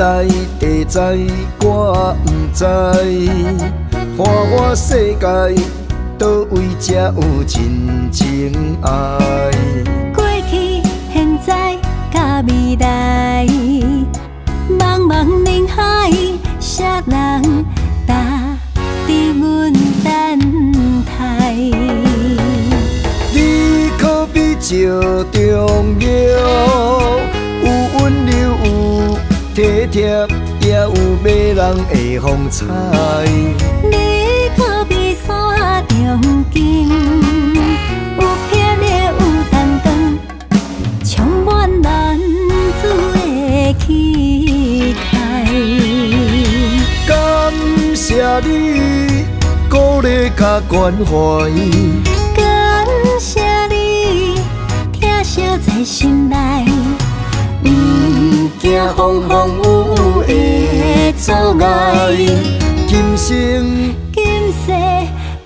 在地在，我不知，看我世界倒位才有真情爱。过去、现在、甲未来，茫茫人海，啥人答伫阮等待？你可比照重要，有温柔，有体贴，也有迷人的风采。你可比山中景，有偏烈，有担当，充满男子的气概。感谢你鼓励甲关怀，感谢你疼惜在心内，不惊风风雨雨的阻碍。今生今世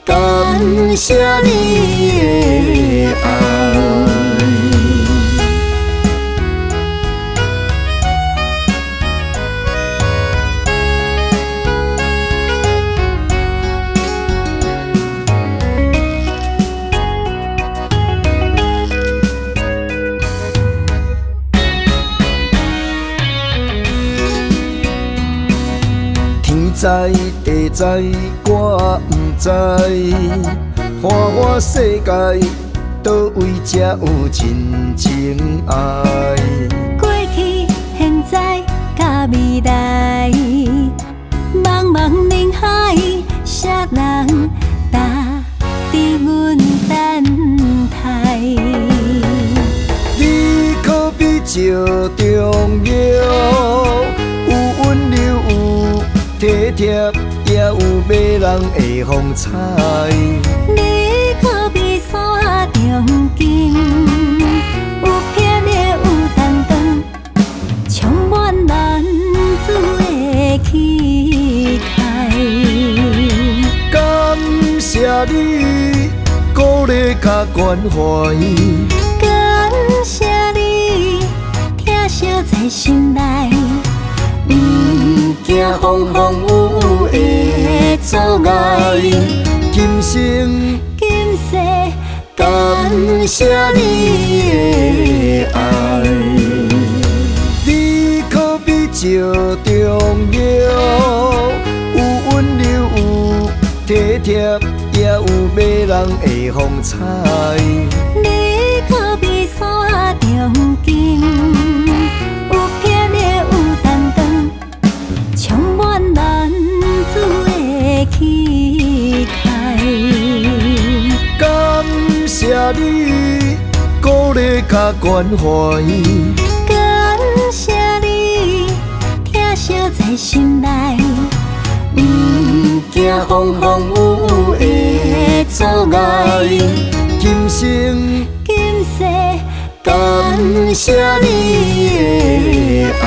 感谢你的爱。天在地在，我不知，看我世界倒位才有真情爱。过去、现在、甲未来，茫茫人海，啥人答伫阮等待？你可比照重要，有温柔，有体贴，也有迷人的风采。你可比山中景，有偏烈，有担当，充满男子的气概。感谢你鼓励甲关怀，感谢你疼惜在心内，不惊风风雨雨的阻碍。今生今世感谢你的爱。你可比照重要，有温柔，有体贴，也有迷人的风采。你可比山中景，有偏烈，有担当，充满男子的气概。感谢你鼓励甲关怀，感谢你疼惜在心内，不惊风风雨雨的阻碍。今生今世感谢你的爱。